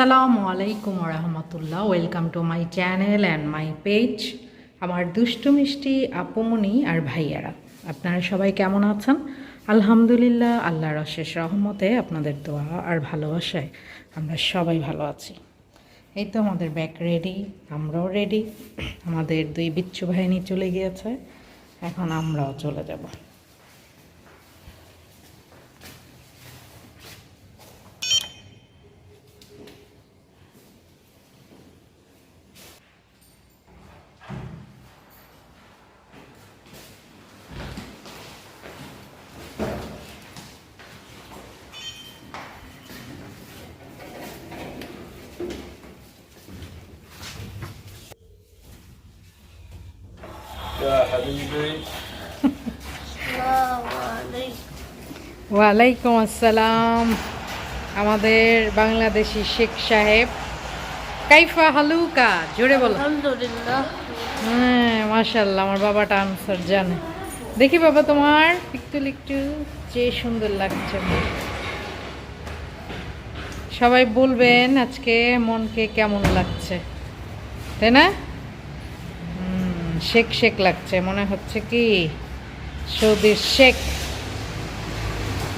আসসালামু আলাইকুম রহমতুল্লাহ। Welcome to my channel and my page. আমার দুষ্টু মিষ্টি আপুমনি আর ভাইয়ারা, আপনারা সবাই কেমন আছেন? আলহামদুলিল্লাহ, আল্লাহর অশেষ রহমতে আপনাদের দোয়া আর ভালোবাসায় আমরা সবাই ভালো আছি। এই তো আমাদের ব্যাগ রেডি, আমরাও রেডি। আমাদের দুই বিচ্ছু বাহিনী চলে গিয়েছে, এখন আমরাও চলে যাব। ওয়ালাইকুম আসসালাম। আমাদের বাংলাদেশি শেখ সাহেব, কাইফা হালুকা, জোরে বলো। আলহামদুলিল্লাহ। হ্যাঁ, মাশাআল্লাহ, আমার বাবাটা আনসার জানে। দেখি বাবা, তোমার একটু যে সুন্দর লাগছে। সবাই বলবেন আজকে মনকে কেমন লাগছে, তাই না? শেখ শেখ লাগছে, মনে হচ্ছে কি সৌদির শেখ।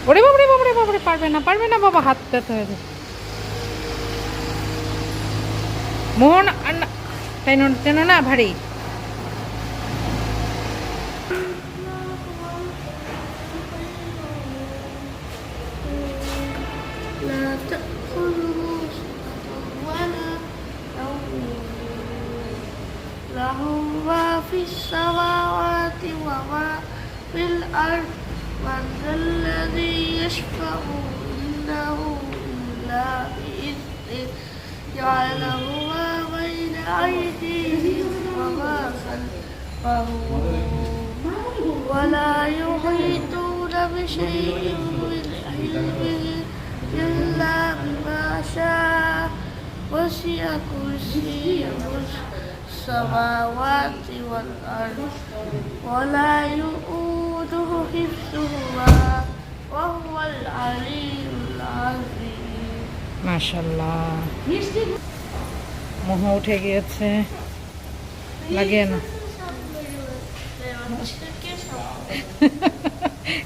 ওরে বাবরে বাবরে বাবরে, পারবে না বাবা, হাত ব্যথা হয়ে যাবে। মোহন টেনো না, ভারী। له ما في السماوات وما في الأرض من ذا الذي يشفع عنده إلا بإذنه يعلم ما بين أيديهم وما خلفهم ولا يحيطون بشيء من علمه إلا بما شاء وسع كرسيه السماوات والأرض ولا يؤوده حفظهما وهو العلي العظيم। মাশাআল্লাহ, মোহ উঠে গিয়েছে, লাগে না?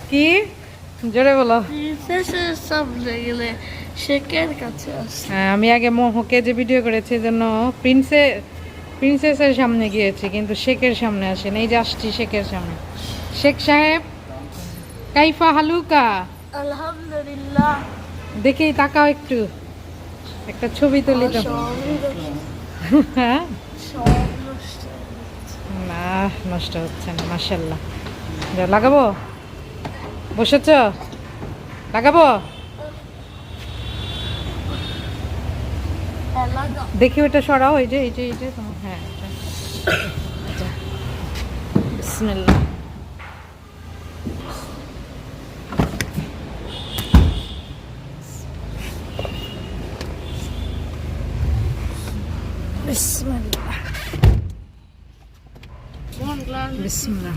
কি জোরে বলো। হ্যাঁ, আমি আগে মোহকে যে ভিডিও করেছি জন্য প্রিন্সেসের সামনে গিয়েছি, কিন্তু শেখের সামনে আসেনি। এই যে আসছি শেখের সামনে। শেখ সাহেব, কাইফা হালুকা। আলহামদুলিল্লাহ। দেখেই তাকাও, একটু একটা ছবি তুলি তো। হ্যাঁ, না নষ্ট হচ্ছে না, মাশাআল্লাহ। লাগাবো, বসেছ? লাগাবো, দেখি ওটা সরাও। এই যে তোমার, হ্যাঁ, বিসমিল্লাহ। বিসমিল্লাহ বিসমিল্লাহ।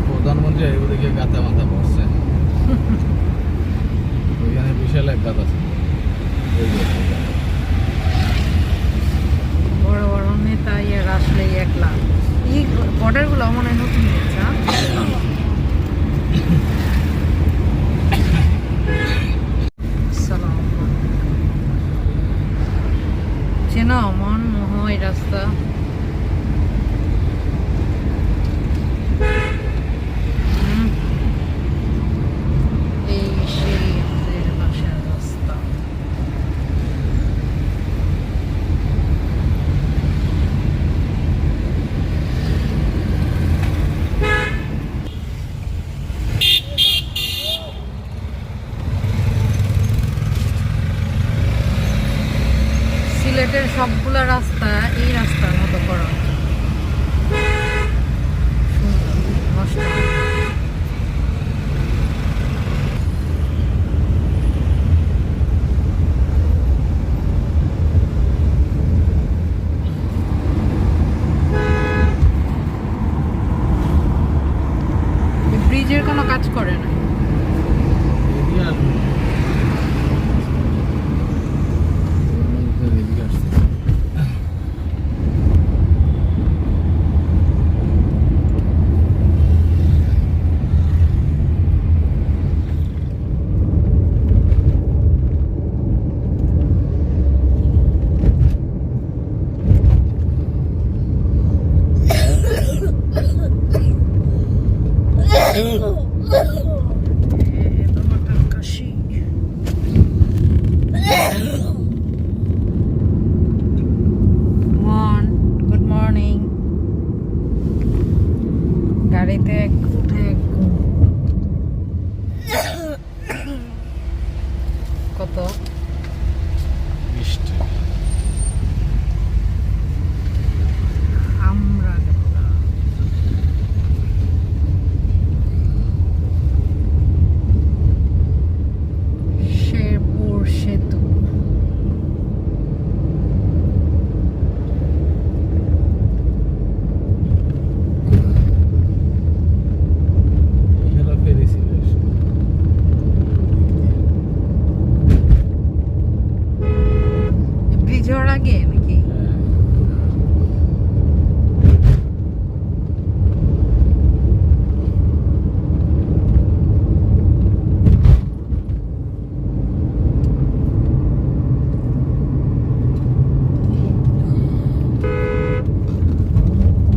প্রধানমন্ত্রী ওদিকে গাতা মাথা পড়ছে, ওইখানে বিশাল এক গাছ আছে। বড় বড় নেতা ইয়ার আসলে একলা এই বর্ডারগুলো মনে হয় নতুন হয়েছে। চেনা অমন মোহ এই রাস্তা। সবগুলা রাস্তা এই রাস্তার মতো করা হতো। সুন্দর, নষ্ট হয় না। ব্রিজের কোনো কাজ করে না। এদিকে আসুন। এদিকে আসছে। Good morning. গাড়িতে উঠে কত বৃষ্টি। আমরা শেরপুর সেতু। এখানে ফেরি ছিল এসে। ব্রিজ হওয়ার আগে নাকি? হ্যাঁ।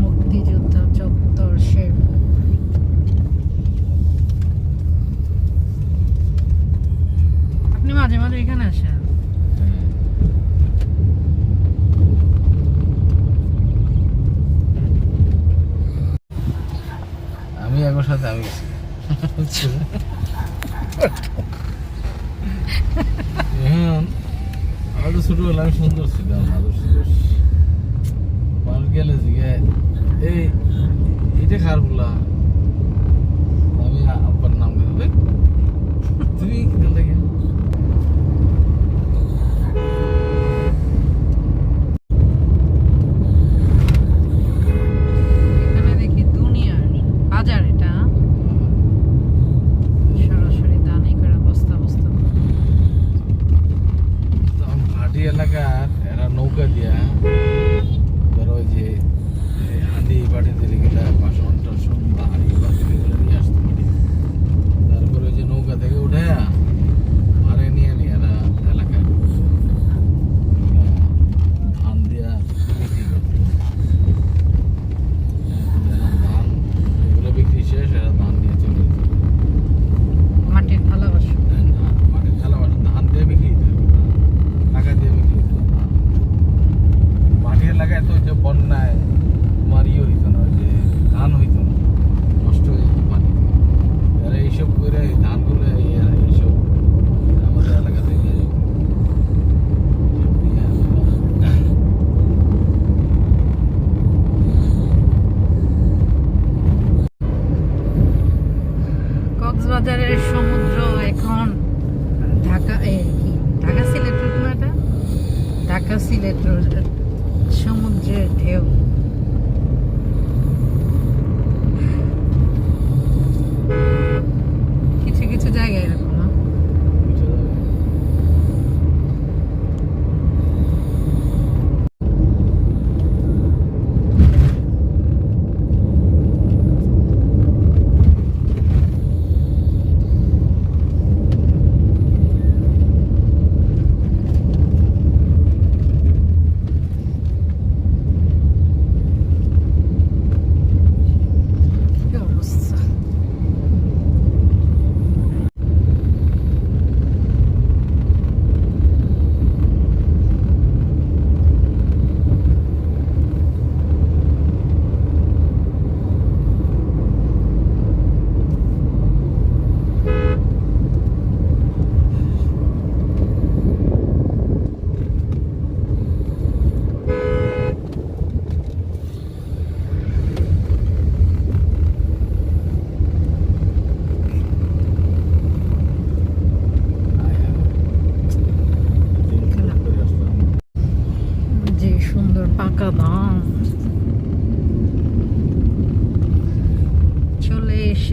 মুক্তিযোদ্ধা চত্বর শেরপুর। আপনি মাঝে মাঝে এখানে আসেন? হ্যাঁ। আমি একবার সাথে আমি গেছি। এখন আমাদের ছোটবেলা আমি সুন্দর ছিলাম, আদর্শ মানুষ গেলে জিগায় এই এটা খার বলা, আমি আব্বার নাম গেল তুমি কিনা লাগে। এখানে দেখি দুনিয়ার বাজার, এটা সরাসরি দানি করে বস্তা বস্তা। তখন ভাটি এলাকার এরা নৌকা দিয়া ধরো ওই যে এই হাঁড়ি বাড়িতে গেলে বাসন টাসন বা হাঁড়ি বাড়িতে গেলে নিয়ে আসতে পারি। তারপরে ওই যে নৌকা থেকে উঠে মারে নিয়ে নিয়ে এরা এলাকায় ধান দিয়া বিক্রি করতো। ধান এগুলো বিক্রি শেষ, এরা ধান নিয়ে চলে যেত। মাটির ভালোবাসা। মাটির থালা বাসন ধান দিয়ে বিক্রি দিতে হবে, টাকা দিয়ে বিক্রি দিতে হবে। মাটির এলাকায় তো যে বন্যায় মারিও হইতো না, যে ধান হইতো না, নষ্ট হয়ে যেত পানি। এরা এইসব করে ধানগুলো এইসব আমাদের এলাকা থেকে কক্সবাজারের সমুদ্র এখন ঢাকা ঢাকা সিলেট রুট না, এটা ঢাকা সিলেট রোড সমুদ্রের ঢেউ। কিছু কিছু জায়গায় এরকম না?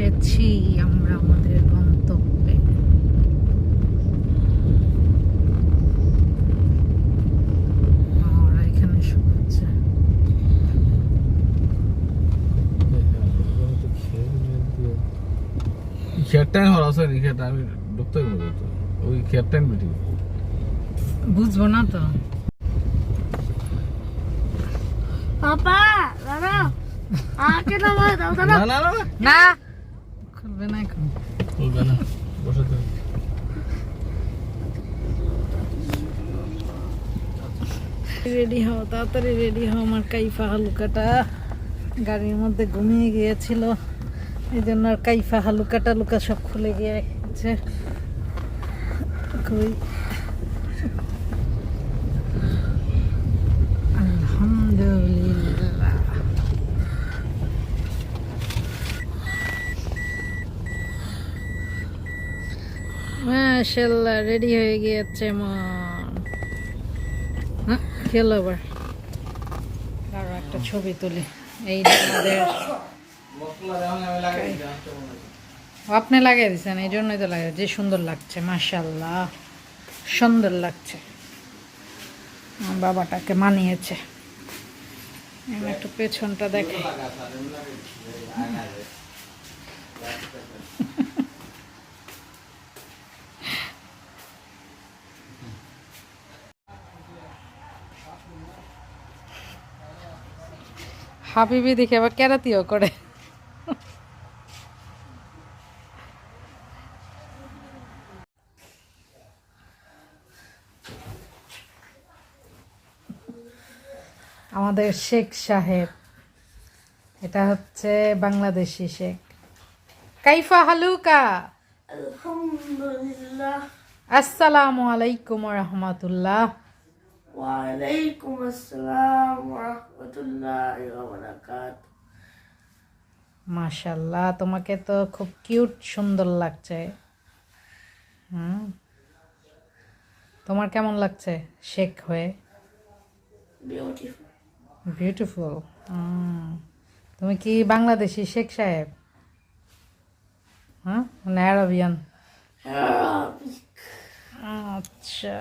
এসেছি আমরা আমাদের গন্তব্যে। ওরা এখানে শুকাচ্ছে। খেয়ারটাইন হওয়ার আছে খেয়ারটা আমি ঢুকতে পারবো তো ওই খেয়ারটাইন বেটি বুঝবো না তো। পাপা দাদা আকে না ভাই দাও দাদা না না না না খুলবে না এখন। বলবে না বসে থাক রেডি হও, তাড়াতাড়ি রেডি হও। আমার কাইফা হালুকাটা গাড়ির মধ্যে ঘুমিয়ে গিয়েছিল, এই জন্য আর কাইফা হালুকা টালুকা সব খুলে গিয়েছে। কই আলহামদুলিল্লাহ। মাশাআল্লাহ রেডি হয়ে গিয়েছে মন। হ্যাঁ খেলো আবার। আরো একটা ছবি তুলি। এই যে আমাদের আপনি লাগিয়ে দিচ্ছেন, এই জন্যই তো লাগে। যে সুন্দর লাগছে, মাশাআল্লাহ সুন্দর লাগছে। আমার বাবাটাকে মানিয়েছে। আমি একটু পেছনটা দেখে। হাবিবি দেখে আবার কেরাতিও করে। আমাদের শেখ সাহেব, এটা হচ্ছে বাংলাদেশি শেখ। কাইফা হালুকা। আলহামদুলিল্লাহ। আসসালামু আলাইকুম ওয়া রাহমাতুল্লাহ। ওয়া আলাইকুম আসসালাম ওয়া রাহমাতুল্লাহি ওয়া বারাকাতুহু। মাশাআল্লাহ তোমাকে তো খুব কিউট সুন্দর লাগছে। তোমার কেমন লাগছে শেখ হয়ে? বিউটিফুল। বিউটিফুল। তুমি কি বাংলাদেশি শেখ সাহেব? হ্যাঁ, মানে আরবিয়ান? আরবিক। আচ্ছা।